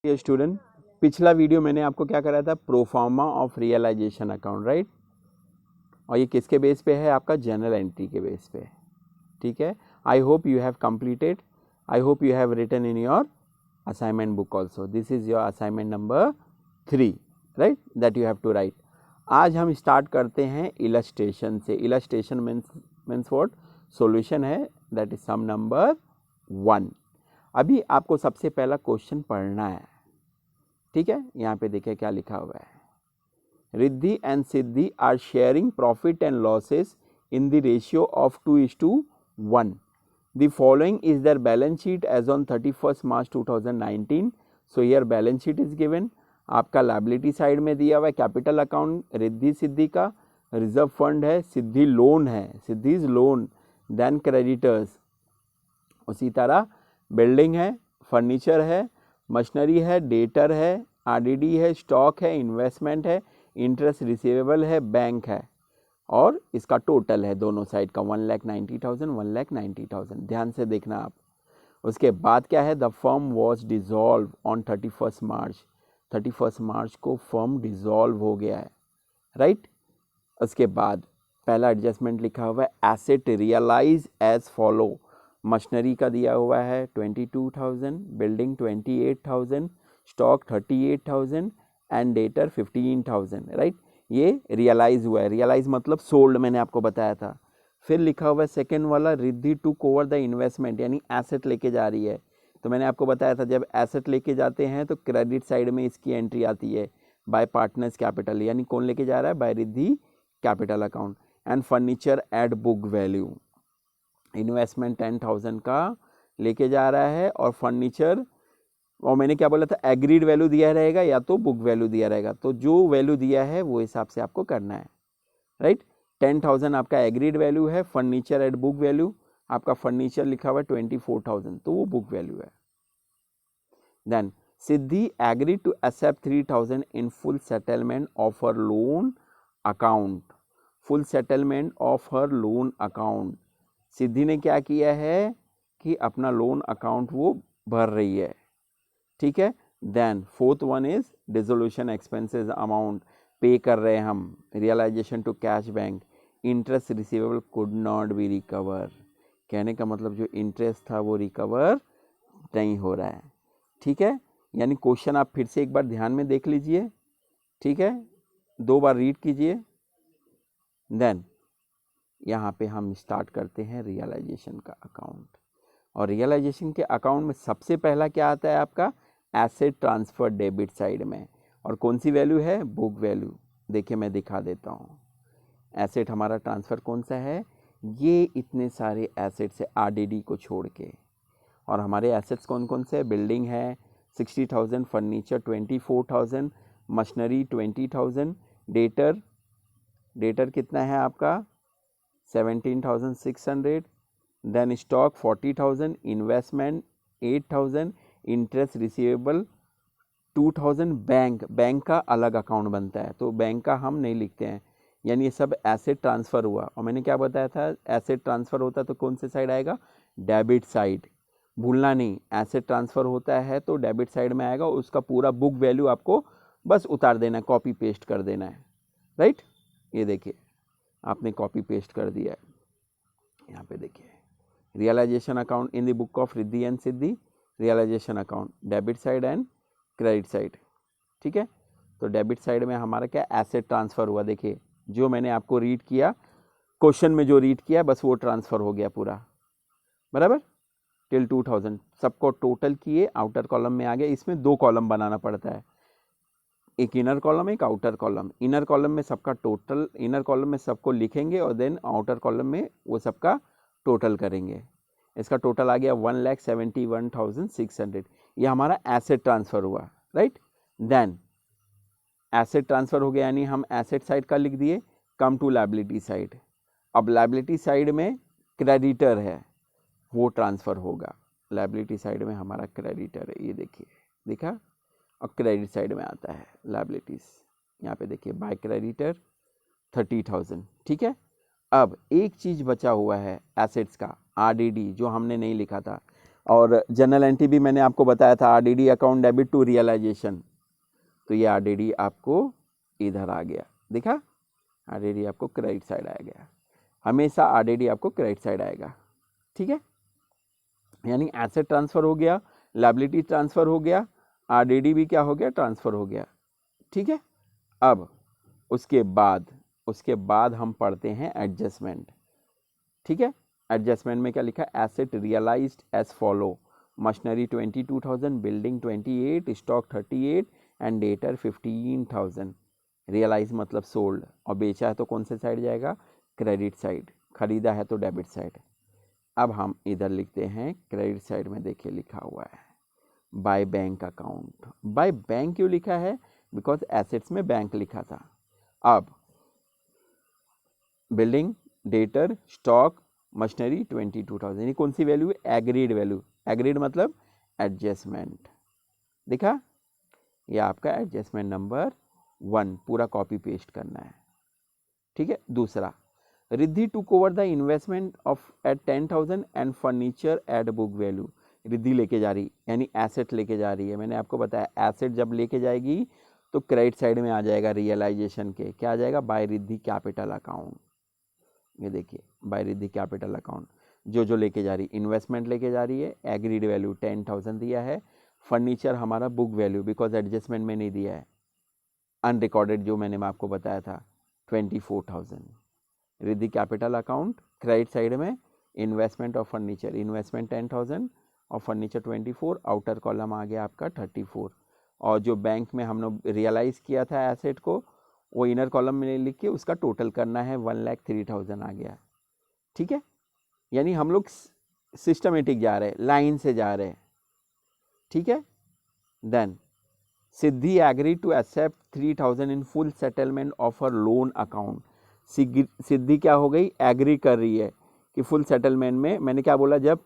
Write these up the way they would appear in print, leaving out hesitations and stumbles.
ये स्टूडेंट, पिछला वीडियो मैंने आपको क्या कराया था, proforma of realisation account, right. और ये किसके बेस पे है, आपका जनरल एंट्री के बेस पे, ठीक है। I hope you have completed, I hope you have written in your assignment book also. This is your assignment number 3, right, that you have to write. आज हम स्टार्ट करते हैं इलस्ट्रेशन से। Illustration means what, solution है, that is sum number 1। अभी आपको सबसे पहला क्वेश्चन पढ़ना है, ठीक है। यहाँ पे देखिए क्या लिखा हुआ है, Riddhi and Siddhi are sharing profit and losses in the ratio of 2:1. The following is their balance sheet as on 31st March 2019. So here balance sheet is given. आपका लाइबिलिटी साइड में दिया हुआ है कैपिटल अकाउंट रिद्धि सिद्धि का, रिजर्व फंड है, सिद्धि loan है, siddhis loan, then creditors, उसी तरह बिल्डिंग है, फर्नीचर है, मशीनरी है, डेटर है, आरडीडी है, स्टॉक है, इन्वेस्टमेंट है, इंटरेस्ट रिसीवेबल है, बैंक है, और इसका टोटल है दोनों साइड का 1,90,000 1,90,000। ध्यान से देखना आप। उसके बाद क्या है, the firm was dissolve on 31st March. 31st मार्च को फर्म डिजॉल्व हो गया है, राइट। उसके बाद पहला एडजस्टमेंट लिखा हुआ है, asset realise as follow. Machinery का दिया हुआ है 22,000, building 28,000, stock 38,000 and debtor 15,000, right. ये रियलाइज हुआ है, रियलाइज मतलब सोल्ड, मैंने आपको बताया था। फिर लिखा हुआ है सेकेंड वाला, Riddhi took over the investment, यानी एसेट लेके जा रही है। तो मैंने आपको बताया था जब एसेट लेके जाते हैं तो क्रेडिट साइड में इसकी एंट्री आती है बाय पार्टनर्स कैपिटल, यानी कौन लेके जा रहा है, by Riddhi capital account. And furniture at book value, investment 10,000 का लेके जा रहा है, और फर्नीचर, और मैंने क्या बोला था, एग्रीड वैल्यू दिया रहेगा या तो बुक वैल्यू दिया रहेगा, तो जो वैल्यू दिया है वो हिसाब से आपको करना है, राइट। 10,000 आपका एग्रीड वैल्यू है, फर्नीचर एट बुक वैल्यू, आपका फर्नीचर लिखा हुआ है 24,000, तो वो बुक वैल्यू है। Then Siddhi agree to accept 3,000 in full settlement of her loan account. Full settlement of her loan account, Siddhi ने क्या किया है कि अपना लोन अकाउंट वो भर रही है, ठीक है। Then fourth one is dissolution expenses amount, pay कर रहे हैं हम, realisation to cash bank, interest receivable could not be recover, कहने का मतलब जो इंटरेस्ट था वो रिकवर नहीं हो रहा है, ठीक है। यानी क्वेश्चन आप फिर से एक बार ध्यान में देख लीजिए, ठीक है, 2 बार रीड कीजिए। देन यहाँ पे हम स्टार्ट करते हैं रियलाइजेशन का अकाउंट, और रियलाइजेशन के अकाउंट में सबसे पहला क्या आता है आपका, एसेट ट्रांसफर डेबिट साइड में, और कौन सी वैल्यू है, बुक वैल्यू। देखिए मैं दिखा देता हूँ, एसेट हमारा ट्रांसफ़र कौन सा है, ये इतने सारे एसेट से आरडीडी को छोड़ के, और हमारे एसेट्स कौन कौन से, बिल्डिंग है 60,000, फर्नीचर 24,000, मशीनरी 20,000, डेटर कितना है आपका 17,600, then stock 40,000, investment 8,000, interest receivable 2,000, bank का अलग अकाउंट बनता है, तो बैंक का हम नहीं लिखते हैं, यानी ये सब एसेट ट्रांसफ़र हुआ। और मैंने क्या बताया था, एसेट ट्रांसफ़र होता तो कौन से साइड आएगा, डेबिट साइड, भूलना नहीं, एसेट ट्रांसफ़र होता है तो डेबिट साइड में आएगा, उसका पूरा बुक वैल्यू आपको बस उतार देना है, कॉपी पेस्ट कर देना है, राइट। ये देखिए आपने कॉपी पेस्ट कर दिया है, यहाँ पे देखिए, realisation account in the book of Riddhi and Siddhi, realisation account debit side and credit side, ठीक है। तो डेबिट साइड में हमारा क्या, एसेट ट्रांसफ़र हुआ, देखिए जो मैंने आपको रीड किया, क्वेश्चन में जो रीड किया बस वो ट्रांसफ़र हो गया पूरा, बराबर, टिल 2,000 सबको टोटल किए, आउटर कॉलम में आ गया। इसमें 2 कॉलम बनाना पड़ता है, एक इनर कॉलम एक आउटर कॉलम। इनर कॉलम में सबका टोटल, इनर कॉलम में सबको लिखेंगे, और देन आउटर कॉलम में वो सबका टोटल करेंगे। इसका टोटल आ गया 1,71,600, ये हमारा एसेट ट्रांसफ़र हुआ, राइट। देन एसेट ट्रांसफ़र हो गया, यानी हम एसेट साइड का लिख दिए, कम टू लायबिलिटी साइड। अब लायबिलिटी साइड में क्रेडिटर है, वो ट्रांसफ़र होगा, लायबिलिटी साइड में हमारा क्रेडिटर है, ये देखिए दिखा, और क्रेडिट साइड में आता है लायबिलिटीज़, यहाँ पे देखिए बाय क्रेडिटर 30,000, ठीक है। अब एक चीज़ बचा हुआ है एसेट्स का, आरडीडी, जो हमने नहीं लिखा था। और जनरल एंट्री भी मैंने आपको बताया था, RDD account debit to realisation, तो ये आरडीडी आपको इधर आ गया, देखा, आरडीडी आपको क्रेडिट साइड आ गया, हमेशा आरडीडी आपको क्रेडिट साइड आएगा, ठीक है। यानी एसेट ट्रांसफर हो गया, लायबिलिटी ट्रांसफर हो गया, आरडीडी भी क्या हो गया, ट्रांसफर हो गया, ठीक है। अब उसके बाद हम पढ़ते हैं एडजस्टमेंट, ठीक है। एडजस्टमेंट में क्या लिखा है, asset realised as follow, machinery 22,000, building 28, stock 38 and debtor 15,000। Realise मतलब सोल्ड, और बेचा है तो कौन से साइड जाएगा, क्रेडिट साइड, खरीदा है तो डेबिट साइड। अब हम इधर लिखते हैं क्रेडिट साइड में, देखिए लिखा हुआ है by bank account. By bank क्यों लिखा है, बिकॉज एसेट्स में बैंक लिखा था। अब बिल्डिंग, डेटर, स्टॉक, मशीनरी 22,000, ये कौन सी वैल्यू है, एग्रीड वैल्यू। एग्रीड मतलब एडजस्टमेंट, देखा, ये आपका एडजस्टमेंट नंबर 1, पूरा कॉपी पेस्ट करना है, ठीक है। दूसरा, Riddhi took over the investment of at 10,000 and furniture at book value. Riddhi लेके जा रही, यानी एसेट लेके जा रही है। मैंने आपको बताया एसेट जब लेके जाएगी तो क्रेडिट साइड में आ जाएगा रियलाइजेशन के, क्या आ जाएगा, बाय रिद्धि कैपिटल अकाउंट। ये देखिए बाय रिद्धि कैपिटल अकाउंट, जो लेके जा रही, इन्वेस्टमेंट लेके जा रही है, एग्रीड वैल्यू 10,000 दिया है, फर्नीचर हमारा बुक वैल्यू बिकॉज एडजस्टमेंट में नहीं दिया है, अनरिकॉर्डेड जो मैंने आपको बताया था 24,000। Riddhi capital account credit side में इन्वेस्टमेंट और फर्नीचर, इन्वेस्टमेंट 10,000 और फर्नीचर 24, आउटर कॉलम आ गया आपका 34, और जो बैंक में हमने रियलाइज़ किया था एसेट को वो इनर कॉलम में लिख के उसका टोटल करना है, 1,03,000 आ गया, ठीक है। यानी हम लोग सिस्टमेटिक जा रहे हैं, लाइन से जा रहे हैं, ठीक है। Then Siddhi agree to accept 3,000 in full settlement of her loan account. Siddhi क्या हो गई, एग्री कर रही है कि फुल सेटलमेंट में, मैंने क्या बोला, जब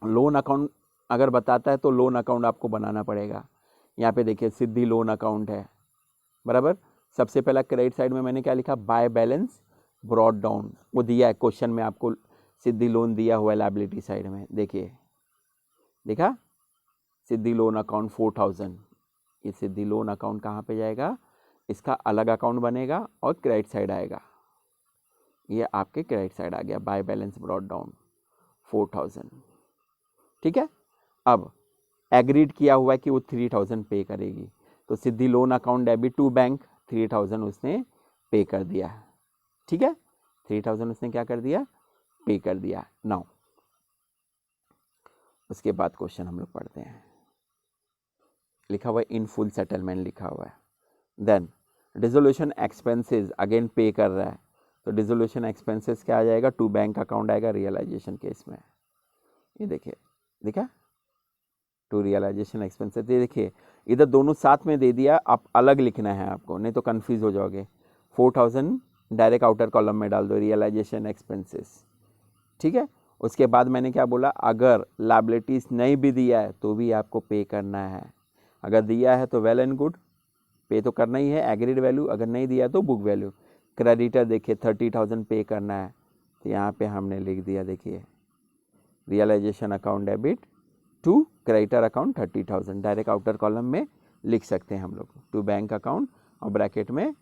लोन अकाउंट अगर बताता है तो लोन अकाउंट आपको बनाना पड़ेगा। यहाँ पे देखिए सिद्धि लोन अकाउंट है, बराबर। सबसे पहला क्रेडिट साइड में मैंने क्या लिखा, बाय बैलेंस ब्रॉट डाउन, वो दिया है क्वेश्चन में आपको, सिद्धि लोन दिया हुआ है लायबिलिटी साइड में, देखिए, देखा, सिद्धि लोन अकाउंट 4,000, ये सिद्धि लोन अकाउंट कहाँ पे जाएगा, इसका अलग अकाउंट बनेगा और क्रेडिट साइड आएगा, ये आपके क्रेडिट साइड आ गया, बाय बैलेंस ब्रॉट डाउन 4,000, ठीक है। अब एग्रीड किया हुआ है कि वो 3,000 पे करेगी, तो Siddhi loan account debit to bank 3,000 उसने पे कर दिया, ठीक है, 3,000 उसने क्या कर दिया, पे कर दिया। नाउ उसके बाद क्वेश्चन हम लोग पढ़ते हैं, लिखा हुआ है इन फुल सेटलमेंट लिखा हुआ है। देन डिसोल्यूशन एक्सपेंसेस अगेन पे कर रहा है, तो डिसोल्यूशन एक्सपेंसेस क्या आ जाएगा, टू बैंक अकाउंट आएगा रियलाइजेशन केस में, ये देखिए, देखा, टू रियलाइजेशन एक्सपेंसेस, ये देखिए इधर दोनों साथ में दे दिया, आप अलग लिखना है आपको, नहीं तो कंफ्यूज हो जाओगे। 4,000 डायरेक्ट आउटर कॉलम में डाल दो, रियलाइजेशन एक्सपेंसेस, ठीक है। उसके बाद मैंने क्या बोला, अगर लायबिलिटीज नहीं भी दिया है तो भी आपको पे करना है, अगर दिया है तो वेल एंड गुड, पे तो करना ही है, एग्रीड वैल्यू, अगर नहीं दिया तो बुक वैल्यू। क्रेडिटर देखिए 30,000 पे करना है, तो यहाँ पे हमने लिख दिया, देखिए realisation account debit to creditor account 30,000, direct outer column में लिख सकते हैं हम लोग, टू बैंक अकाउंट और ब्रैकेट में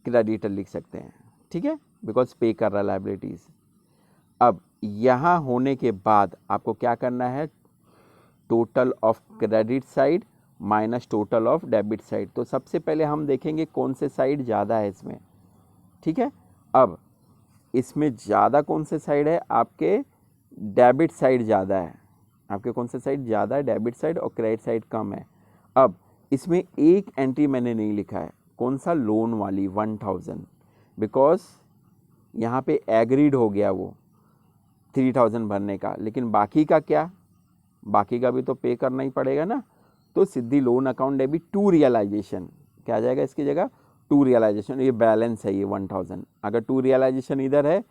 क्रेडिटर लिख सकते हैं, ठीक है, बिकॉज पे कर रहा है लायबिलिटीज। अब यहाँ होने के बाद आपको क्या करना है, total of credit side minus total of debit side. तो सबसे पहले हम देखेंगे कौन से साइड ज़्यादा है इसमें, ठीक है। अब इसमें ज़्यादा कौन से साइड है, आपके डेबिट साइड ज़्यादा है, आपके कौन से साइड ज़्यादा है, डेबिट साइड, और क्रेडिट साइड कम है। अब इसमें एक एंट्री मैंने नहीं लिखा है, कौन सा, लोन वाली 1,000, बिकॉज यहाँ पे एग्रीड हो गया वो 3,000 भरने का, लेकिन बाकी का क्या, बाकी का भी तो पे करना ही पड़ेगा ना। तो Siddhi loan account debit to realisation, क्या आ जाएगा इसकी जगह, टू रियलाइजेशन, ये बैलेंस है ये 1,000, अगर टू रियलाइजेशन इधर है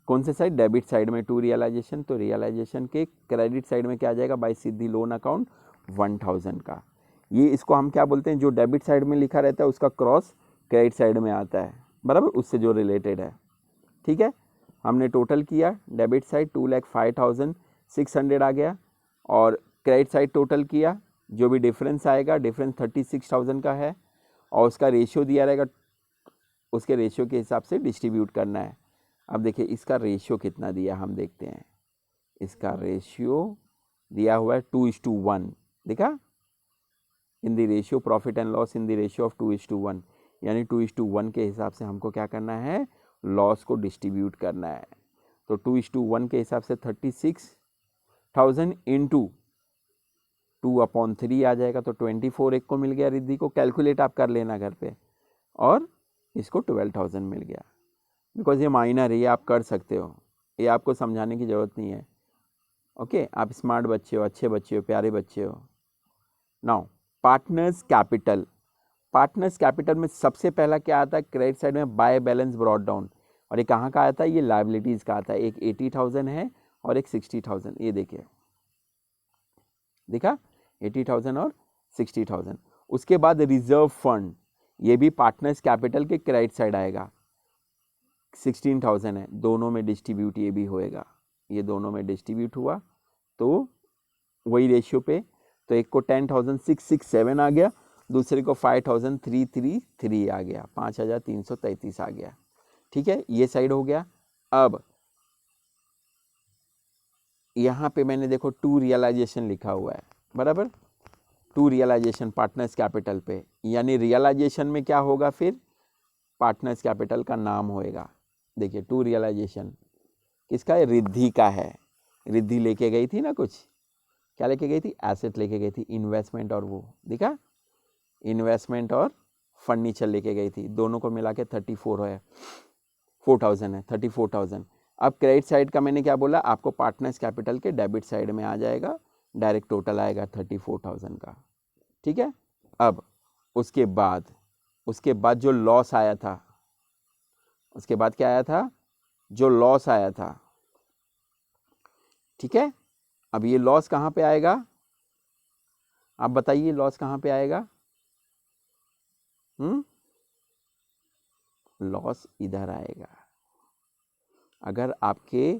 कौन से साइड, डेबिट साइड में टू रियलाइजेशन, तो रियलाइजेशन के क्रेडिट साइड में क्या आ जाएगा, बाय सिद्धि लोन अकाउंट 1,000 का। ये इसको हम क्या बोलते हैं, जो डेबिट साइड में लिखा रहता है उसका क्रॉस क्रेडिट साइड में आता है, बराबर, उससे जो रिलेटेड है, ठीक है। हमने टोटल किया, डेबिट साइड 2,05,000, 600 आ गया, और क्रेडिट साइड टोटल किया, जो भी डिफरेंस आएगा, डिफरेंस 36,000 का है, और उसका रेशियो दिया रहेगा, उसके रेशियो के हिसाब से डिस्ट्रीब्यूट करना है। अब देखिए इसका रेशियो कितना दिया हम देखते हैं। इसका रेशियो दिया हुआ है 2:1, देखा, इन the ratio profit and loss in the ratio of 2:1, यानी 2:1 के हिसाब से हमको क्या करना है, लॉस को डिस्ट्रीब्यूट करना है। तो 2:1 के हिसाब से 36,000 इंटू 2/3 आ जाएगा, तो 24 एक को मिल गया, रिद्धि को, कैलकुलेट आप कर लेना घर पे, और इसको 12,000 मिल गया। बिकॉज ये माइनर है, ये आप कर सकते हो, ये आपको समझाने की ज़रूरत नहीं है। ओके, आप स्मार्ट बच्चे हो, अच्छे बच्चे हो, प्यारे बच्चे हो। Now partners capital, partners capital में सबसे पहला क्या आता है, क्रेडिट साइड में बाय बैलेंस ब्रॉट डाउन, और ये कहाँ का आता है, ये लायबिलिटीज़ का आता है। एक 80,000 है और एक 60,000, ये देखिए, देखा, 80,000 और 60,000। उसके बाद रिजर्व फंड, ये भी पार्टनर्स कैपिटल के क्रेडिट साइड आएगा, 16,000 है, दोनों में डिस्ट्रीब्यूट ये भी होएगा, ये दोनों में डिस्ट्रीब्यूट हुआ तो वही रेशियो पे, तो एक को 10,667 आ गया, दूसरे को 5,333 आ गया, 5,333 आ गया। ठीक है, ये साइड हो गया। अब यहाँ पे मैंने देखो टू रियलाइजेशन लिखा हुआ है, बराबर, टू रियलाइजेशन पार्टनर्स कैपिटल पे, यानी रियलाइजेशन में क्या होगा, फिर पार्टनर्स कैपिटल का नाम होएगा। देखिए टू रियलाइजेशन किसका है, रिद्धि का है। रिद्धि लेके गई थी ना, कुछ क्या लेके गई थी, एसेट लेके गई थी, इन्वेस्टमेंट, और वो दिखा, इन्वेस्टमेंट और फर्नीचर लेके गई थी, दोनों को मिला के 34 है, 4,000 है, 34,000। अब क्रेडिट साइड का मैंने क्या बोला आपको, पार्टनर्स कैपिटल के डेबिट साइड में आ जाएगा, डायरेक्ट टोटल आएगा 34,000 का। ठीक है, अब उसके बाद जो लॉस आया था, उसके बाद क्या आया था, जो लॉस आया था। ठीक है, अब ये लॉस कहाँ पे आएगा, आप बताइए लॉस कहाँ पे आएगा। लॉस इधर आएगा। अगर आपके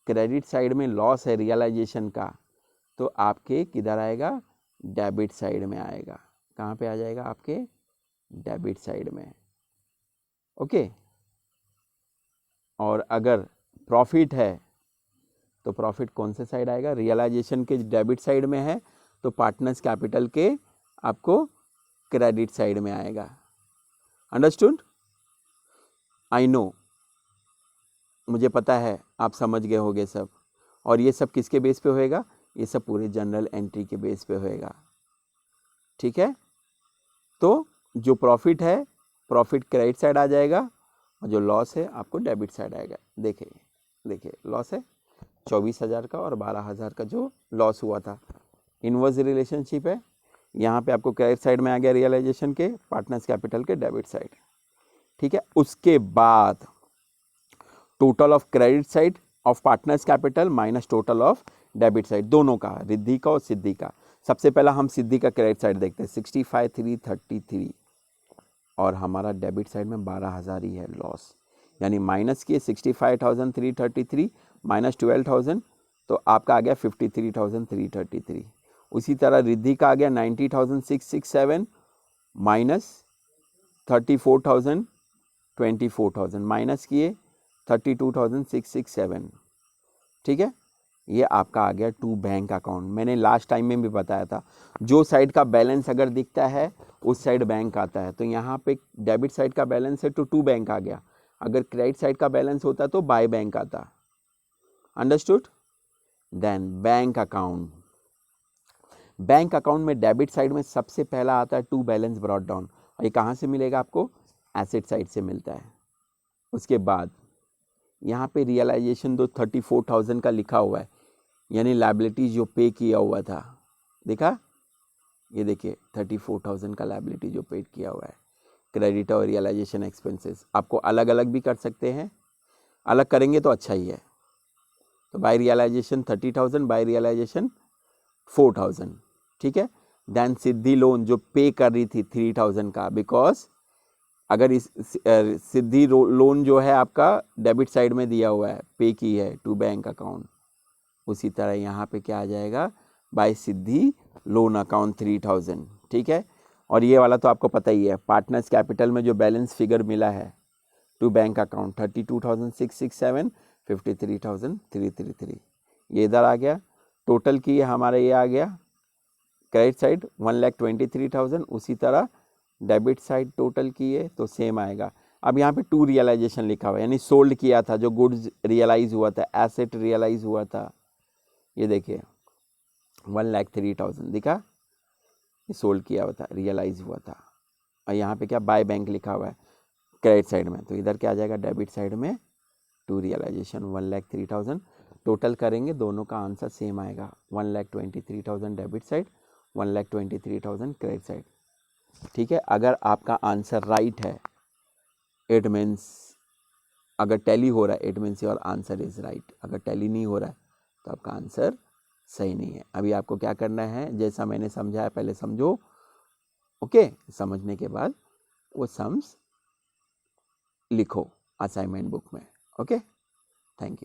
क्रेडिट साइड में लॉस है रियलाइजेशन का, तो आपके किधर आएगा, डेबिट साइड में आएगा। कहाँ पे आ जाएगा, आपके डेबिट साइड में। ओके, और अगर प्रॉफिट है तो प्रॉफिट कौन से साइड आएगा, रियलाइजेशन के डेबिट साइड में है तो पार्टनर्स कैपिटल के आपको क्रेडिट साइड में आएगा। अंडरस्टूड, आई नो, मुझे पता है आप समझ गए होगे सब। और ये सब किसके बेस पे होएगा, ये सब पूरे जनरल एंट्री के बेस पे होएगा। ठीक है, तो जो प्रॉफिट है, प्रॉफिट क्रेडिट साइड आ जाएगा, और जो लॉस है आपको डेबिट साइड आएगा। देखिए लॉस है 24,000 का और 12,000 का जो लॉस हुआ था, इनवर्स रिलेशनशिप है। यहाँ पे आपको क्रेडिट साइड में आ गया रियलाइजेशन के, पार्टनर्स कैपिटल के डेबिट साइड। ठीक है, उसके बाद total of credit side of partners capital minus total of debit side, दोनों का, रिद्धि का और सिद्धि का। सबसे पहला हम सिद्धि का क्रेडिट साइड देखते हैं, 65,333, और हमारा डेबिट साइड में 12,000 ही है लॉस, यानी माइनस किए 65,333 माइनस 12,000, तो आपका आ गया 53,333। उसी तरह रिद्धि का आ गया 90,667 माइनस 34,000, 24,000 माइनस किए 32,667। ठीक है, ये आपका आ गया टू बैंक अकाउंट। मैंने लास्ट टाइम में भी बताया था, जो साइड का बैलेंस अगर दिखता है उस साइड बैंक आता है। तो यहाँ पे डेबिट साइड का बैलेंस है तो टू बैंक आ गया, अगर क्रेडिट साइड का बैलेंस होता तो बाय बैंक आता। Understood, then bank account. Bank account में डेबिट साइड में सबसे पहला आता है टू बैलेंस ब्रॉट डाउन, और ये कहाँ से मिलेगा आपको, एसेट साइड से मिलता है। उसके बाद यहाँ पे रियलाइजेशन 34,000 का लिखा हुआ है, यानी लायबिलिटी जो पे किया हुआ था, देखा, ये देखिए 34,000 का लायबिलिटी जो पे किया हुआ है। क्रेडिट और रियलाइजेशन एक्सपेंसेस आपको अलग अलग भी कर सकते हैं, अलग करेंगे तो अच्छा ही है। तो बाय रियलाइजेशन 30,000, बाय रियलाइजेशन 4,000। ठीक है, देन सिद्धि लोन जो पे कर रही थी 3,000 का, बिकॉज अगर इस सिद्धि लोन जो है आपका डेबिट साइड में दिया हुआ है, पे की है टू बैंक अकाउंट, उसी तरह यहाँ पे क्या आ जाएगा, बाय सिद्धि लोन अकाउंट 3000, ठीक है। और ये वाला तो आपको पता ही है, पार्टनर्स कैपिटल में जो बैलेंस फिगर मिला है टू बैंक अकाउंट 32,667, 53,333, ये इधर आ गया। टोटल की हमारा ये आ गया क्रेडिट साइड 1,23,000, उसी तरह डेबिट साइड टोटल की है तो सेम आएगा। अब यहाँ पे टू रियलाइजेशन लिखा हुआ है, यानी सोल्ड किया था, जो गुड्स रियलाइज हुआ था, एसेट रियलाइज हुआ था, ये देखिए 1,03,000 दिखा, ये सोल्ड किया हुआ था, रियलाइज हुआ था। और यहाँ पे क्या बाय बैंक लिखा हुआ है क्रेडिट साइड में, तो इधर क्या आ जाएगा डेबिट साइड में टू रियलाइजेशन 1,03,000। टोटल करेंगे दोनों का आंसर सेम आएगा, 1,23,000 डेबिट साइड, 1,23,000 क्रेडिट साइड, ठीक है। अगर आपका आंसर राइट है इट मीन्स, अगर टैली हो रहा है it means your answer is right, अगर टैली नहीं हो रहा है तो आपका आंसर सही नहीं है। अभी आपको क्या करना है, जैसा मैंने समझाया पहले समझो, ओके। समझने के बाद वो सम्स लिखो असाइनमेंट बुक में, ओके। Thank you.